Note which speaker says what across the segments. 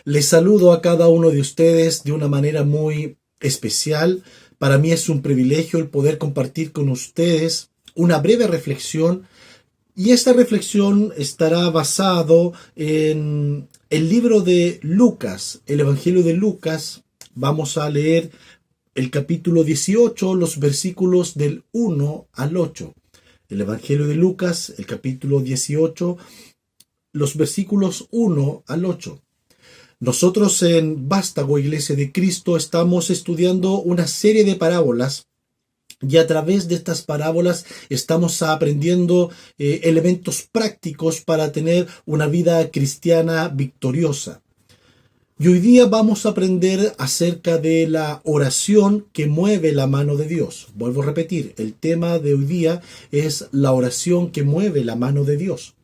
Speaker 1: Les saludo a cada uno de ustedes de una manera muy especial. Para mí es un privilegio el poder compartir con ustedes una breve reflexión, y esta reflexión estará basado en el libro de Lucas, el Evangelio de Lucas. Vamos a leer el capítulo 18, los versículos del 1 al 8. El Evangelio de Lucas, el capítulo 18, los versículos 1 al 8. Nosotros en Vástago, Iglesia de Cristo, estamos estudiando una serie de parábolas, y a través de estas parábolas estamos aprendiendo elementos prácticos para tener una vida cristiana victoriosa. Y hoy día vamos a aprender acerca de la oración que mueve la mano de Dios. Vuelvo a repetir, el tema de hoy día es la oración que mueve la mano de Dios.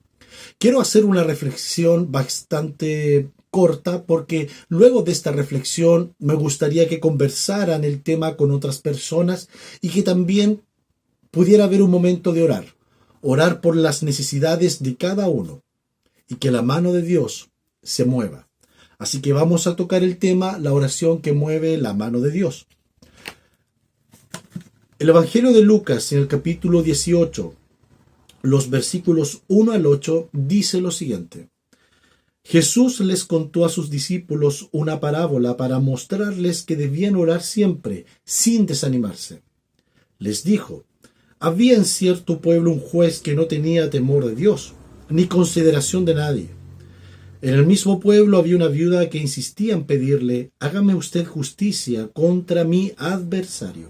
Speaker 1: Quiero hacer una reflexión bastante corta, porque luego de esta reflexión me gustaría que conversaran el tema con otras personas y que también pudiera haber un momento de orar por las necesidades de cada uno y que la mano de Dios se mueva. Así que vamos a tocar el tema, la oración que mueve la mano de Dios. El Evangelio de Lucas, en el capítulo 18, los versículos 1 al 8, dice lo siguiente. Jesús les contó a sus discípulos una parábola para mostrarles que debían orar siempre, sin desanimarse. Les dijo, había en cierto pueblo un juez que no tenía temor de Dios, ni consideración de nadie. En el mismo pueblo había una viuda que insistía en pedirle, hágame usted justicia contra mi adversario.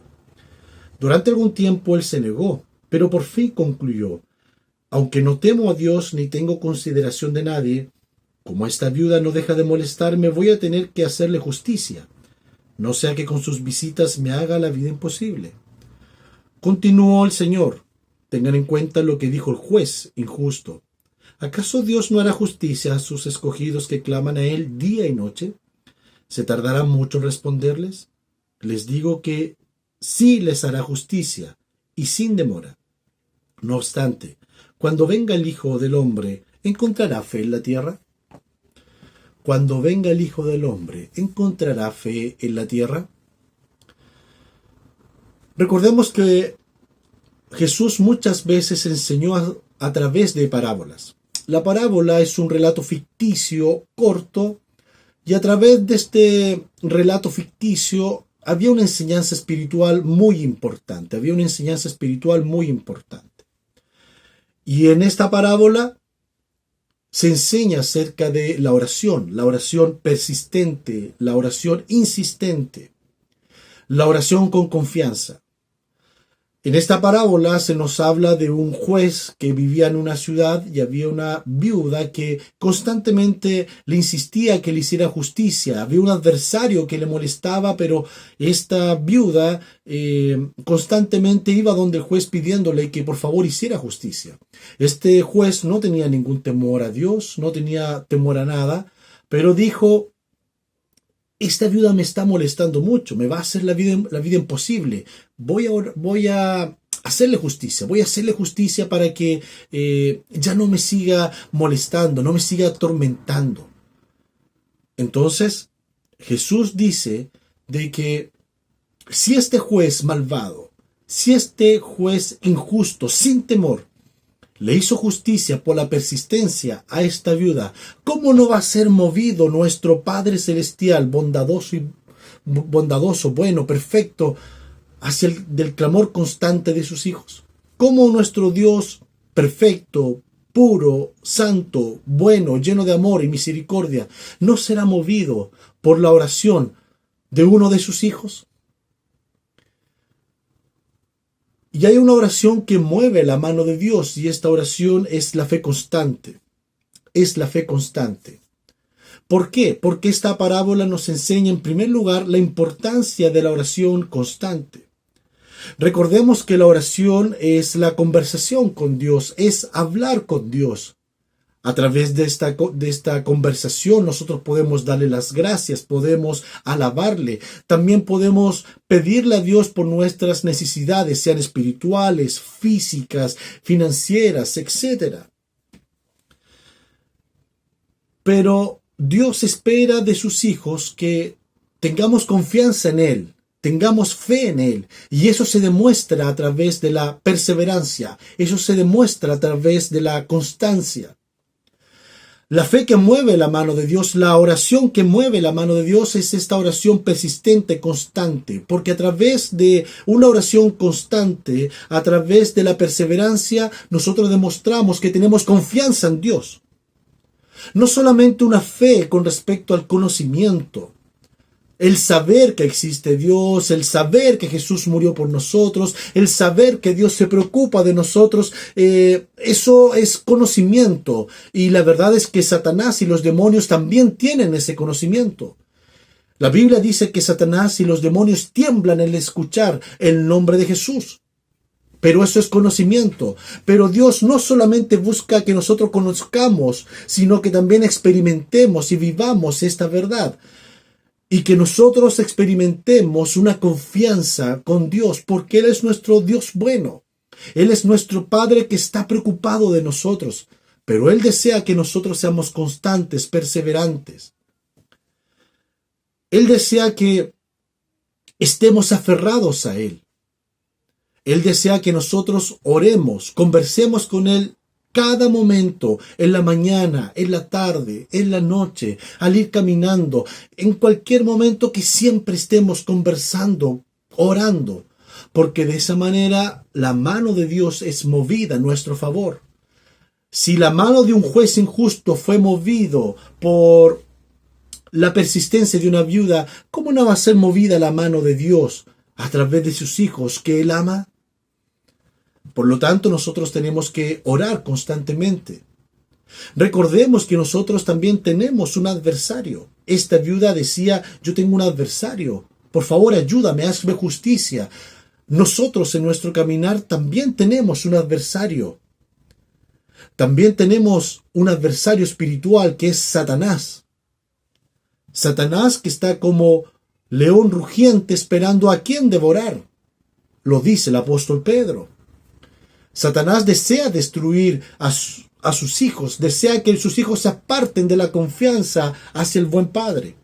Speaker 1: Durante algún tiempo él se negó, pero por fin concluyó, aunque no temo a Dios ni tengo consideración de nadie, como esta viuda no deja de molestarme, voy a tener que hacerle justicia, no sea que con sus visitas me haga la vida imposible. Continuó el Señor, tengan en cuenta lo que dijo el juez injusto. ¿Acaso Dios no hará justicia a sus escogidos que claman a Él día y noche? ¿Se tardará mucho en responderles? Les digo que sí les hará justicia, y sin demora. No obstante, cuando venga el Hijo del Hombre, ¿encontrará fe en la tierra? Cuando venga el Hijo del Hombre, ¿encontrará fe en la tierra? Recordemos que Jesús muchas veces enseñó a través de parábolas. La parábola es un relato ficticio corto, y a través de este relato ficticio había una enseñanza espiritual muy importante. Y en esta parábola se enseña acerca de la oración persistente, la oración insistente, la oración con confianza. En esta parábola se nos habla de un juez que vivía en una ciudad y había una viuda que constantemente le insistía que le hiciera justicia. Había un adversario que le molestaba, pero esta viuda constantemente iba donde el juez pidiéndole que por favor hiciera justicia. Este juez no tenía ningún temor a Dios, no tenía temor a nada, pero dijo, esta viuda me está molestando mucho, me va a hacer la vida imposible. Voy a hacerle justicia para que ya no me siga molestando, no me siga atormentando. Entonces, Jesús dice de que si este juez malvado, si este juez injusto, sin temor, le hizo justicia por la persistencia a esta viuda, ¿cómo no va a ser movido nuestro Padre Celestial, bondadoso, bueno, perfecto, hacia del clamor constante de sus hijos? ¿Cómo nuestro Dios perfecto, puro, santo, bueno, lleno de amor y misericordia, no será movido por la oración de uno de sus hijos? Y hay una oración que mueve la mano de Dios, y esta oración es la fe constante. ¿Por qué? Porque esta parábola nos enseña en primer lugar la importancia de la oración constante. Recordemos que la oración es la conversación con Dios, es hablar con Dios. A través de esta conversación nosotros podemos darle las gracias, podemos alabarle, también podemos pedirle a Dios por nuestras necesidades, sean espirituales, físicas, financieras, etc. Pero Dios espera de sus hijos que tengamos confianza en Él, tengamos fe en Él, y eso se demuestra a través de la perseverancia, eso se demuestra a través de la constancia. La fe que mueve la mano de Dios, la oración que mueve la mano de Dios es esta oración persistente, constante, porque a través de una oración constante, a través de la perseverancia, nosotros demostramos que tenemos confianza en Dios. No solamente una fe con respecto al conocimiento, el saber que existe Dios, el saber que Jesús murió por nosotros, el saber que Dios se preocupa de nosotros, eso es conocimiento. Y la verdad es que Satanás y los demonios también tienen ese conocimiento. La Biblia dice que Satanás y los demonios tiemblan al escuchar el nombre de Jesús. Pero eso es conocimiento. Pero Dios no solamente busca que nosotros conozcamos, sino que también experimentemos y vivamos esta verdad. Y que nosotros experimentemos una confianza con Dios, porque Él es nuestro Dios bueno. Él es nuestro Padre que está preocupado de nosotros, pero Él desea que nosotros seamos constantes, perseverantes. Él desea que estemos aferrados a Él. Él desea que nosotros oremos, conversemos con Él cada momento, en la mañana, en la tarde, en la noche, al ir caminando, en cualquier momento que siempre estemos conversando, orando, porque de esa manera la mano de Dios es movida a nuestro favor. Si la mano de un juez injusto fue movido por la persistencia de una viuda, ¿cómo no va a ser movida la mano de Dios a través de sus hijos que Él ama? Por lo tanto, nosotros tenemos que orar constantemente. Recordemos que nosotros también tenemos un adversario. Esta viuda decía, yo tengo un adversario. Por favor, ayúdame, hazme justicia. Nosotros en nuestro caminar también tenemos un adversario. También tenemos un adversario espiritual que es Satanás. Satanás que está como león rugiente esperando a quien devorar. Lo dice el apóstol Pedro. Satanás desea destruir a sus hijos, desea que sus hijos se aparten de la confianza hacia el buen Padre.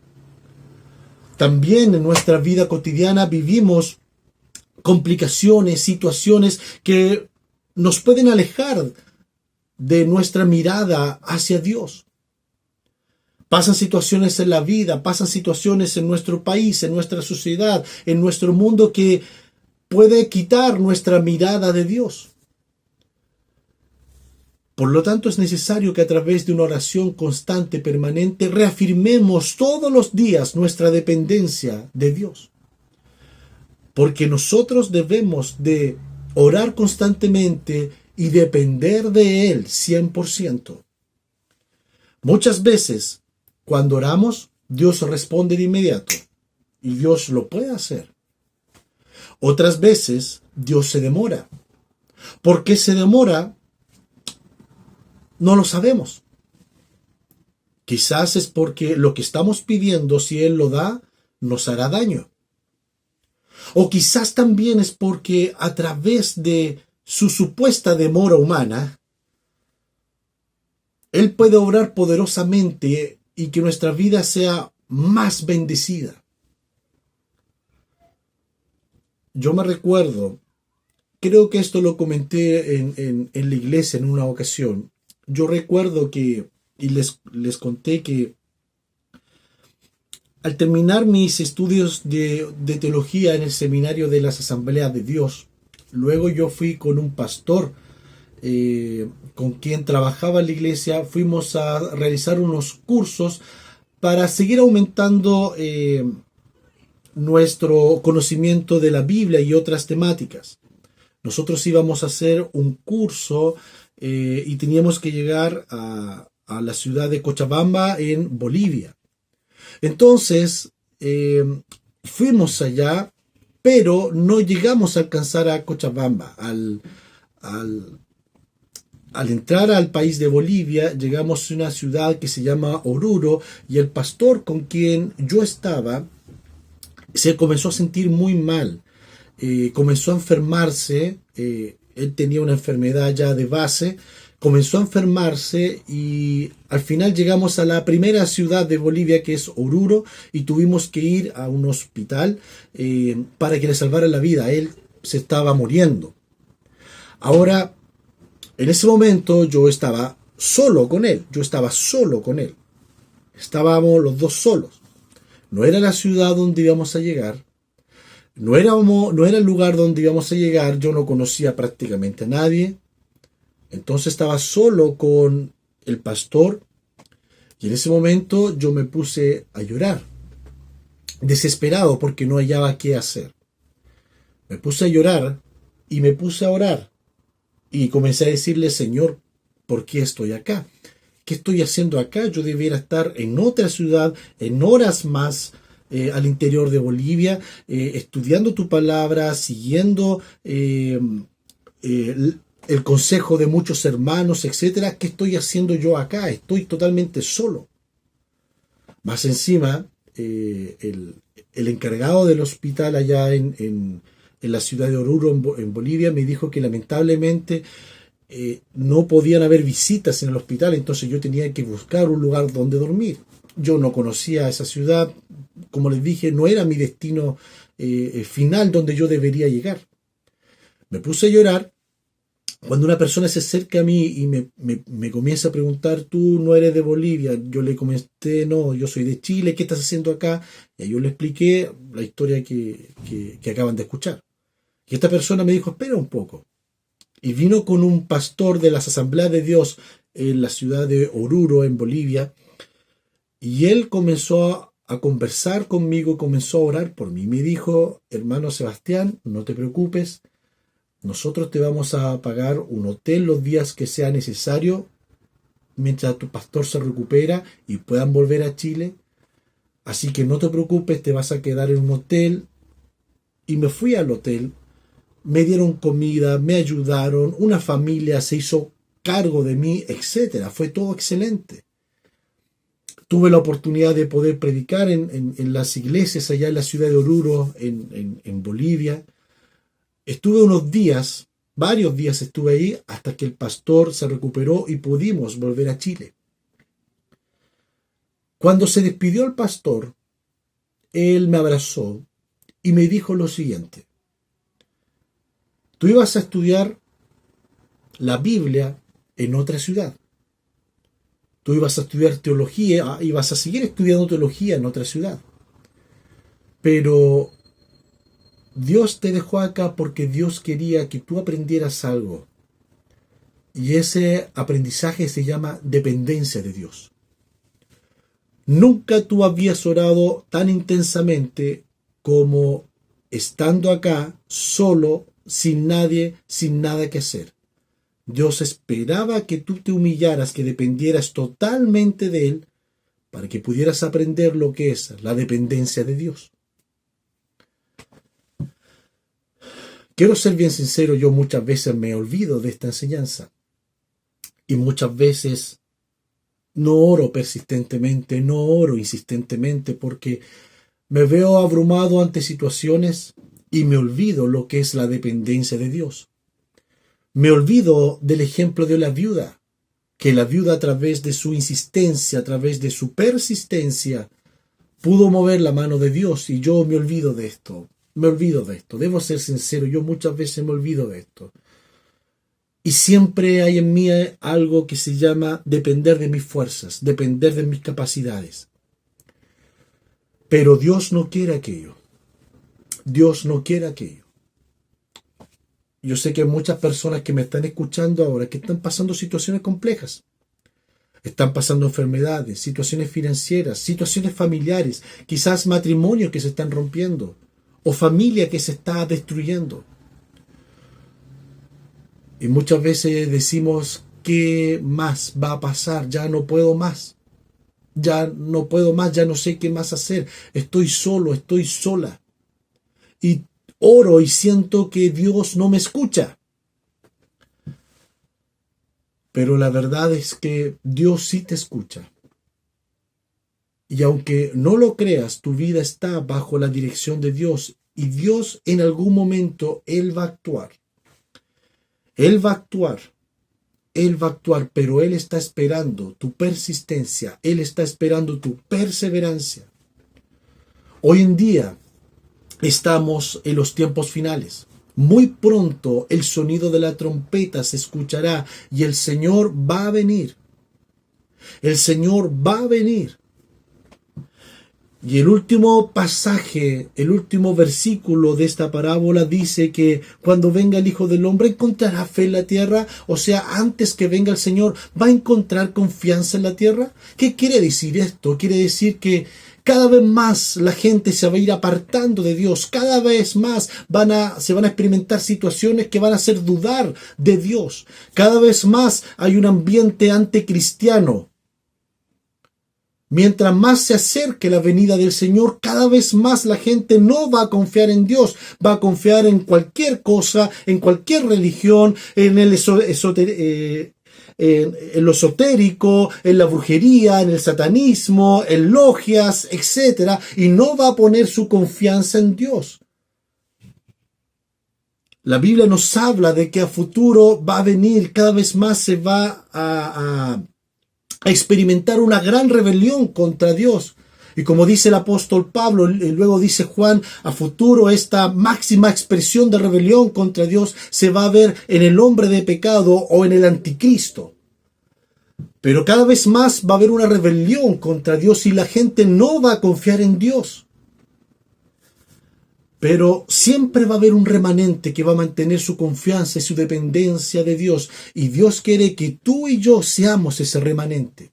Speaker 1: También en nuestra vida cotidiana vivimos complicaciones, situaciones que nos pueden alejar de nuestra mirada hacia Dios. Pasan situaciones en la vida, pasan situaciones en nuestro país, en nuestra sociedad, en nuestro mundo que puede quitar nuestra mirada de Dios. Por lo tanto, es necesario que a través de una oración constante, permanente, reafirmemos todos los días nuestra dependencia de Dios. Porque nosotros debemos de orar constantemente y depender de Él 100%. Muchas veces, cuando oramos, Dios responde de inmediato. Y Dios lo puede hacer. Otras veces, Dios se demora. ¿Por qué se demora? No lo sabemos. Quizás es porque lo que estamos pidiendo, si Él lo da, nos hará daño. O quizás también es porque a través de su supuesta demora humana, Él puede obrar poderosamente y que nuestra vida sea más bendecida. Yo me recuerdo, creo que esto lo comenté en la iglesia en una ocasión. Yo recuerdo que, y les conté que al terminar mis estudios de teología en el seminario de las Asambleas de Dios, luego yo fui con un pastor con quien trabajaba en la iglesia, fuimos a realizar unos cursos para seguir aumentando nuestro conocimiento de la Biblia y otras temáticas. Nosotros íbamos a hacer un curso y teníamos que llegar a la ciudad de Cochabamba en Bolivia. Entonces fuimos allá, pero no llegamos a alcanzar a Cochabamba. Al entrar al país de Bolivia, llegamos a una ciudad que se llama Oruro, y el pastor con quien yo estaba se comenzó a sentir muy mal. Comenzó a enfermarse. Él tenía una enfermedad ya de base, comenzó a enfermarse y al final llegamos a la primera ciudad de Bolivia, que es Oruro, y tuvimos que ir a un hospital para que le salvara la vida. Él se estaba muriendo. Ahora, en ese momento yo estaba solo con él, Estábamos los dos solos. No era la ciudad donde íbamos a llegar, no era el lugar donde íbamos a llegar, yo no conocía prácticamente a nadie. Entonces estaba solo con el pastor y en ese momento yo me puse a llorar, desesperado porque no hallaba qué hacer. Me puse a llorar y me puse a orar y comencé a decirle: Señor, ¿por qué estoy acá? ¿Qué estoy haciendo acá? Yo debiera estar en otra ciudad, en horas más al interior de Bolivia, estudiando tu palabra, siguiendo el consejo de muchos hermanos, etcétera. ¿Qué estoy haciendo yo acá? Estoy totalmente solo. Más encima, el encargado del hospital allá en la ciudad de Oruro, en Bolivia, me dijo que lamentablemente no podían haber visitas en el hospital, entonces yo tenía que buscar un lugar donde dormir. Yo no conocía esa ciudad, como les dije, no era mi destino final donde yo debería llegar. Me puse a llorar. Cuando una persona se acerca a mí y me comienza a preguntar: tú no eres de Bolivia, yo le comenté: no, yo soy de Chile, ¿qué estás haciendo acá? Y yo le expliqué la historia que acaban de escuchar. Y esta persona me dijo: espera un poco. Y vino con un pastor de las Asambleas de Dios en la ciudad de Oruro, en Bolivia, y él comenzó a conversar conmigo, comenzó a orar por mí. Me dijo: hermano Sebastián, no te preocupes, nosotros te vamos a pagar un hotel los días que sea necesario mientras tu pastor se recupera y puedan volver a Chile. Así que no te preocupes, te vas a quedar en un hotel. Y me fui al hotel, me dieron comida, me ayudaron, una familia se hizo cargo de mí, etcétera. Fue todo excelente. Tuve la oportunidad de poder predicar en las iglesias allá en la ciudad de Oruro, en Bolivia. Estuve unos días, varios días estuve ahí, hasta que el pastor se recuperó y pudimos volver a Chile. Cuando se despidió el pastor, él me abrazó y me dijo lo siguiente: tú ibas a estudiar la Biblia en otra ciudad. Tú ibas a estudiar teología, ibas a seguir estudiando teología en otra ciudad. Pero Dios te dejó acá porque Dios quería que tú aprendieras algo. Y ese aprendizaje se llama dependencia de Dios. Nunca tú habías orado tan intensamente como estando acá, solo, sin nadie, sin nada que hacer. Dios esperaba que tú te humillaras, que dependieras totalmente de Él, para que pudieras aprender lo que es la dependencia de Dios. Quiero ser bien sincero, yo muchas veces me olvido de esta enseñanza. Y muchas veces no oro persistentemente, no oro insistentemente, porque me veo abrumado ante situaciones y me olvido lo que es la dependencia de Dios. Me olvido del ejemplo de la viuda, que la viuda, a través de su insistencia, a través de su persistencia, pudo mover la mano de Dios, y yo me olvido de esto. Debo ser sincero, yo muchas veces me olvido de esto. Y siempre hay en mí algo que se llama depender de mis fuerzas, depender de mis capacidades. Pero Dios no quiere aquello. Dios no quiere aquello. Yo sé que hay muchas personas que me están escuchando ahora que están pasando situaciones complejas. Están pasando enfermedades, situaciones financieras, situaciones familiares, quizás matrimonios que se están rompiendo o familia que se está destruyendo. Y muchas veces decimos: ¿qué más va a pasar? Ya no puedo más. Ya no puedo más, ya no sé qué más hacer. Estoy solo, estoy sola. Y oro y siento que Dios no me escucha. Pero la verdad es que Dios sí te escucha. Y aunque no lo creas, tu vida está bajo la dirección de Dios. Y Dios, en algún momento, Él va a actuar. Él va a actuar. Él va a actuar, pero Él está esperando tu persistencia, Él está esperando tu perseverancia. Hoy en día estamos en los tiempos finales. Muy pronto el sonido de la trompeta se escuchará y el Señor va a venir. El Señor va a venir. Y el último pasaje, el último versículo de esta parábola dice que cuando venga el Hijo del Hombre encontrará fe en la tierra. O sea, antes que venga el Señor, ¿va a encontrar confianza en la tierra? ¿Qué quiere decir esto? Quiere decir que cada vez más la gente se va a ir apartando de Dios. Cada vez más se van a experimentar situaciones que van a hacer dudar de Dios. Cada vez más hay un ambiente anticristiano. Mientras más se acerque la venida del Señor, cada vez más la gente no va a confiar en Dios, va a confiar en cualquier cosa, en cualquier religión, en lo esotérico, en la brujería, en el satanismo, en logias, etc. Y no va a poner su confianza en Dios. La Biblia nos habla de que a futuro va a venir, cada vez más se va a experimentar una gran rebelión contra Dios. Y como dice el apóstol Pablo, y luego dice Juan, a futuro esta máxima expresión de rebelión contra Dios se va a ver en el hombre de pecado o en el anticristo. Pero cada vez más va a haber una rebelión contra Dios y la gente no va a confiar en Dios. Pero siempre va a haber un remanente que va a mantener su confianza y su dependencia de Dios. Y Dios quiere que tú y yo seamos ese remanente.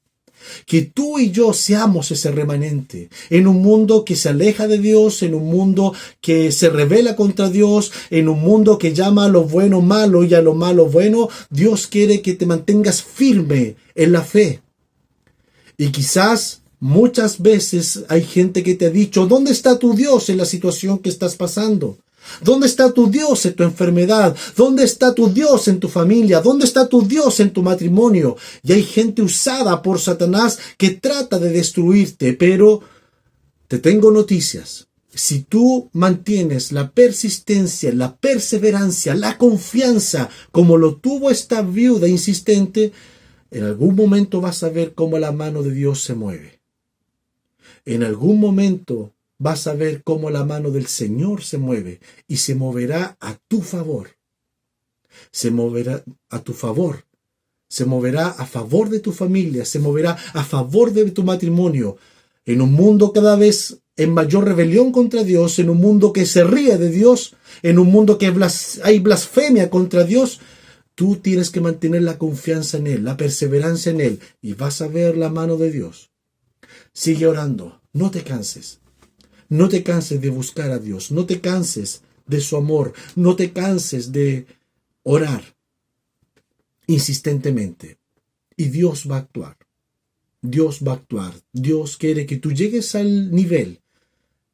Speaker 1: Que tú y yo seamos ese remanente. En un mundo que se aleja de Dios, en un mundo que se rebela contra Dios, en un mundo que llama a lo bueno malo y a lo malo bueno, Dios quiere que te mantengas firme en la fe. Y quizás muchas veces hay gente que te ha dicho, ¿dónde está tu Dios en la situación que estás pasando? ¿Dónde está tu Dios en tu enfermedad? ¿Dónde está tu Dios en tu familia? ¿Dónde está tu Dios en tu matrimonio? Y hay gente usada por Satanás que trata de destruirte, pero te tengo noticias. Si tú mantienes la persistencia, la perseverancia, la confianza, como lo tuvo esta viuda insistente, en algún momento vas a ver cómo la mano de Dios se mueve. En algún momento vas a ver cómo la mano del Señor se mueve y se moverá a tu favor. Se moverá a tu favor. Se moverá a favor de tu familia. Se moverá a favor de tu matrimonio. En un mundo cada vez en mayor rebelión contra Dios, en un mundo que se ríe de Dios, en un mundo que hay blasfemia contra Dios, tú tienes que mantener la confianza en Él, la perseverancia en Él, y vas a ver la mano de Dios. Sigue orando, no te canses. No te canses de buscar a Dios, no te canses de su amor, no te canses de orar insistentemente. Y Dios va a actuar. Dios va a actuar. Dios quiere que tú llegues al nivel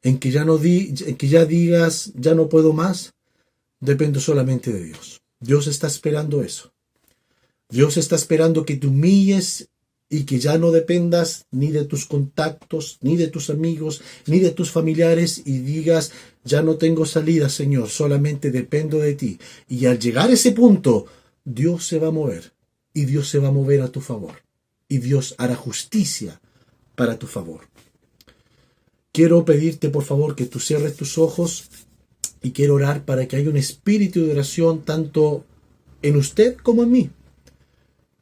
Speaker 1: en que ya digas, ya no puedo más, dependo solamente de Dios. Dios está esperando eso. Dios está esperando que te humilles y que ya no dependas ni de tus contactos, ni de tus amigos, ni de tus familiares y digas, ya no tengo salida, Señor, solamente dependo de ti. Y al llegar a ese punto, Dios se va a mover y Dios se va a mover a tu favor y Dios hará justicia para tu favor. Quiero pedirte, por favor, que tú cierres tus ojos y quiero orar para que haya un espíritu de oración tanto en usted como en mí.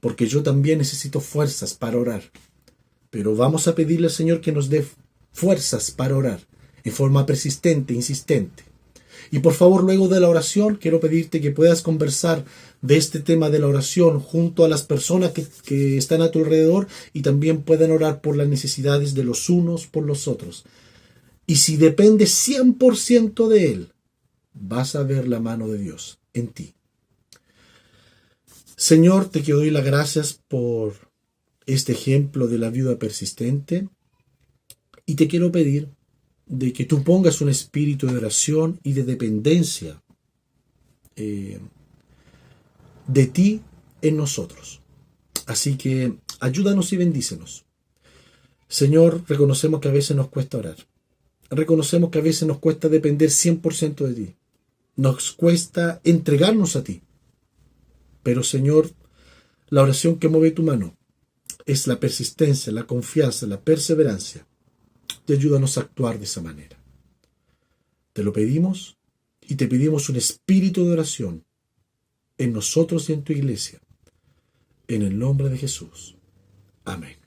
Speaker 1: Porque yo también necesito fuerzas para orar. Pero vamos a pedirle al Señor que nos dé fuerzas para orar, en forma persistente, insistente. Y por favor, luego de la oración, quiero pedirte que puedas conversar de este tema de la oración junto a las personas que están a tu alrededor y también puedan orar por las necesidades de los unos por los otros. Y si depende 100% de Él, vas a ver la mano de Dios en ti. Señor, te doy las gracias por este ejemplo de la viuda persistente y te quiero pedir de que tú pongas un espíritu de oración y de dependencia de ti en nosotros. Así que ayúdanos y bendícenos. Señor, reconocemos que a veces nos cuesta orar. Reconocemos que a veces nos cuesta depender 100% de ti. Nos cuesta entregarnos a ti. Pero Señor, La oración que mueve tu mano es la persistencia, la confianza, la perseverancia. Y ayúdanos a actuar de esa manera. Te lo pedimos y te pedimos un espíritu de oración en nosotros y en tu iglesia. En el nombre de Jesús. Amén.